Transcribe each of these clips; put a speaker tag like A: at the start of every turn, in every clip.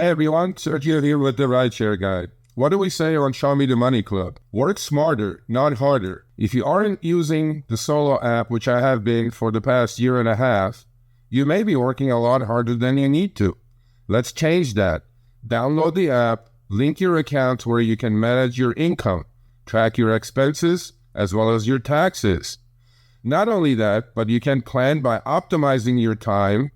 A: Hey everyone, Sergio here with the Rideshare Guy. What do we say on Show Me the Money Club? Work smarter, not harder. If you aren't using the Solo app, which I have been for the past year and a half, you may be working a lot harder than you need to. Let's change that. Download the app, link your account where you can manage your income, track your expenses, as well as your taxes. Not only that, but you can plan by optimizing your time,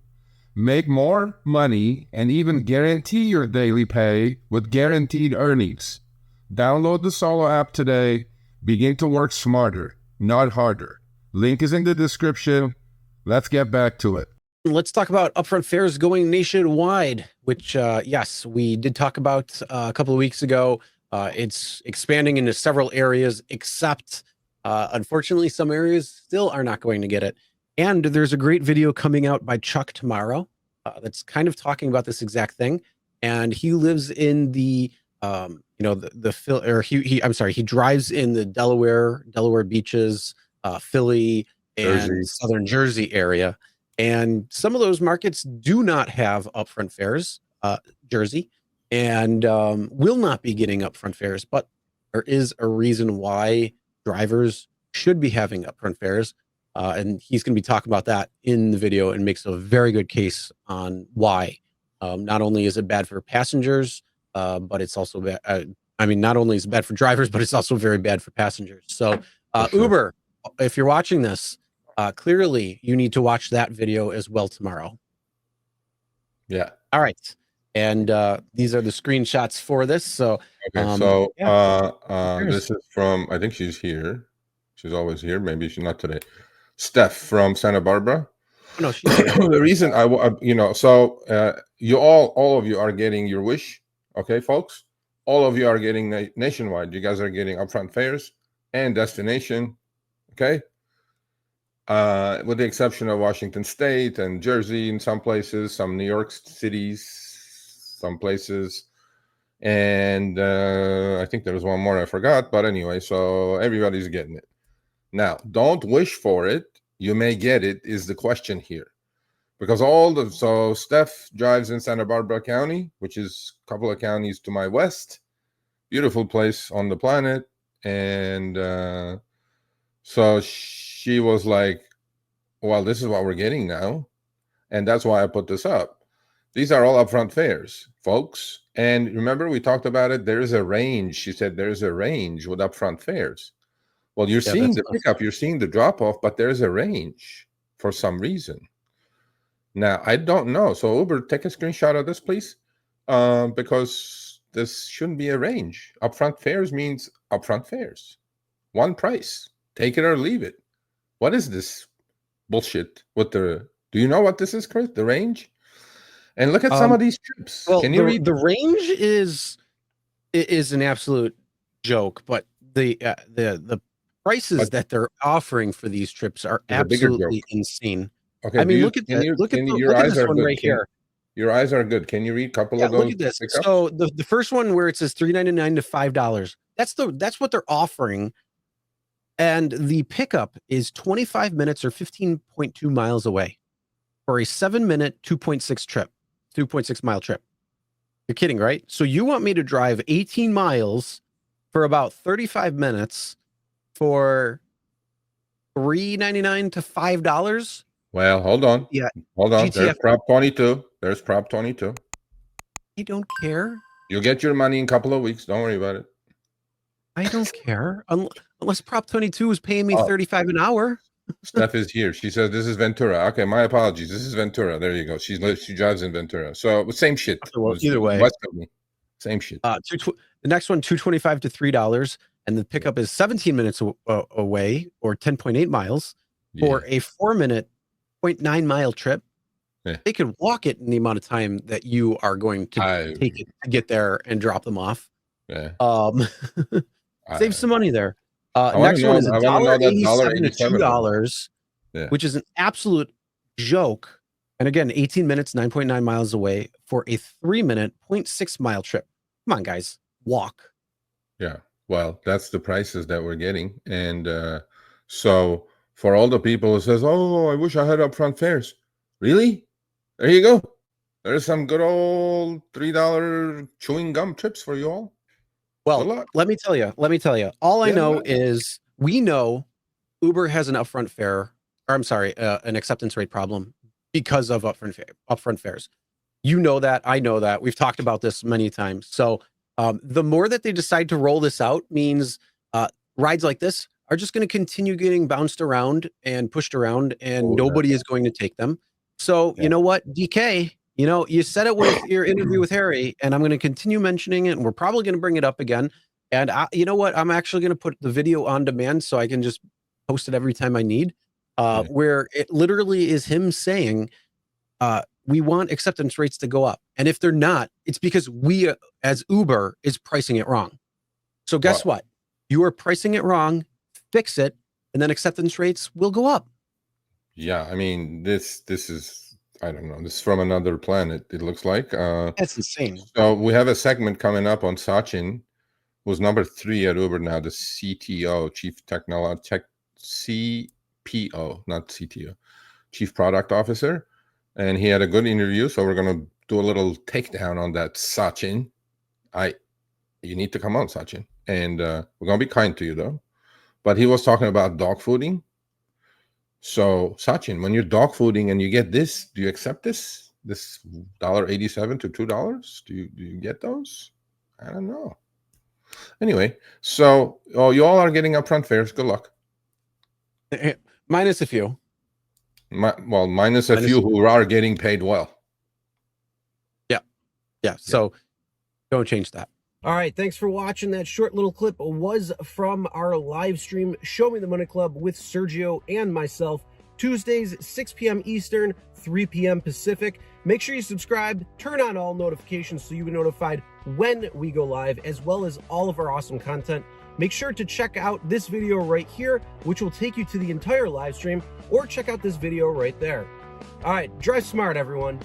A: make more money, and even guarantee your daily pay with guaranteed earnings. Download the Solo app today. Begin to work smarter, not harder. Link is in the description. Let's get back to it.
B: Let's talk about Upfront Fares going nationwide, which, yes, we did talk about a couple of weeks ago. It's expanding into several areas, except, unfortunately, some areas still are not going to get it. And there's a great video coming out by Chuck tomorrow that's kind of talking about this exact thing. And he lives in the, I'm sorry, he drives in the Delaware beaches, Philly, and Southern Jersey area. And some of those markets do not have upfront fares, Jersey, and will not be getting upfront fares. But there is a reason why drivers should be having upfront fares. And he's going to be talking about that in the video and makes a very good case on why. Not only is it bad for passengers, but it's also bad. Not only is it bad for drivers, but it's also very bad for passengers. So Uber, if you're watching this, clearly you need to watch that video as well tomorrow.
A: Yeah.
B: All right. And these are the screenshots for this. So,
A: this is from, I think she's here. She's always here. Maybe she's not today. Steph from Santa Barbara.
B: Oh, no, she's here.
A: The reason you all of you are getting your wish. Okay, folks, all of you are getting nationwide. You guys are getting upfront fares and destination. Okay. With the exception of Washington State and Jersey in some places, some New York cities, some places, and I think there was one more I forgot. But anyway, so everybody's getting it. Now, don't wish for it. You may get it is the question here. Because so Steph drives in Santa Barbara County, which is a couple of counties to my west. Beautiful place on the planet. And so she was like, well, this is what we're getting now. And that's why I put this up. These are all upfront fares, folks. And remember, we talked about it. There is a range. She said there's a range with upfront fares. Well, you're seeing the pickup, you're seeing the drop-off, but there's a range for some reason. Now, I don't know. So Uber, take a screenshot of this, please, because this shouldn't be a range. Upfront fares means upfront fares. One price. Take it or leave it. What is this bullshit? Do you know what this is, Chris? The range? And look at some of these trips.
B: Well,
A: Can you read?
B: The range is an absolute joke, but the prices that they're offering for these trips are absolutely insane.
A: Okay,
B: look at this one right here.
A: Your eyes are good. Can you read a couple of those?
B: Look at this. So the first one where it says $3.99 to $5, that's what they're offering, and the pickup is 25 minutes or 15.2 miles away for a 7-minute 2.6 mile trip. You're kidding, right? So you want me to drive 18 miles for about 35 minutes for $3.99 to $5?
A: Well, hold on.
B: Yeah.
A: Hold on. There's Prop 22. There's Prop 22.
B: I don't care.
A: You'll get your money in a couple of weeks. Don't worry about it.
B: I don't care. Unless Prop 22 is paying me $35 an hour.
A: Steph is here. She says this is Ventura. Okay, my apologies. This is Ventura. There you go. She drives in Ventura. So same shit.
B: Okay, well, either way.
A: West of me. Same shit.
B: The next one, $2.25 to $3. And the pickup is 17 minutes away, or 10.8 miles, for a 4-minute 0.9 mile trip. Yeah. They could walk it in the amount of time that you are going to take it to get there and drop them off. Yeah. Save some money there. Next one is $1.87 to $2, which is an absolute joke. And again, 18 minutes, 9.9 miles away for a 3-minute 0.6 mile trip. Come on, guys, walk.
A: Yeah. Well, that's the prices that we're getting. And so for all the people who says, oh, I wish I had upfront fares. Really? There you go. There's some good old $3 chewing gum chips for you all.
B: Well, let me tell you. All I know is we know Uber has an upfront fare, or I'm sorry, an acceptance rate problem because of upfront fares. You know that, I know that. We've talked about this many times. So the more that they decide to roll this out means rides like this are just going to continue getting bounced around and pushed around, and nobody is going to take them. So you know what, DK, you know, you said it with your interview with Harry, and I'm going to continue mentioning it, and we're probably going to bring it up again. And you know what, I'm actually going to put the video on demand so I can just post it every time I need, where it literally is him saying, we want acceptance rates to go up. And if they're not, it's because we, as Uber, is pricing it wrong. So guess what? You are pricing it wrong, fix it, and then acceptance rates will go up.
A: Yeah, I mean, this is, I don't know, this is from another planet, it looks like.
B: That's insane.
A: So we have a segment coming up on Sachin, who's number 3 at Uber now, the CTO, Chief Technology, CPO, not CTO, Chief Product Officer. And he had a good interview, so we're going to do a little takedown on that, Sachin. You need to come on, Sachin. And we're going to be kind to you, though. But he was talking about dog fooding. So, Sachin, when you're dog fooding and you get this, do you accept this? This $1.87 to $2? Do you get those? I don't know. Anyway, so you all are getting upfront fares. Good luck.
B: Minus a few.
A: Minus a few who are getting paid well.
B: Yeah. So don't change that.
C: All right, thanks for watching. That short little clip was from our live stream, Show Me the Money Club with Sergio and myself, Tuesdays, 6 p.m. Eastern, 3 p.m. Pacific. Make sure you subscribe, turn on all notifications so you get notified when we go live, as well as all of our awesome content. Make sure to check out this video right here, which will take you to the entire live stream, or check out this video right there. All right, drive smart, everyone.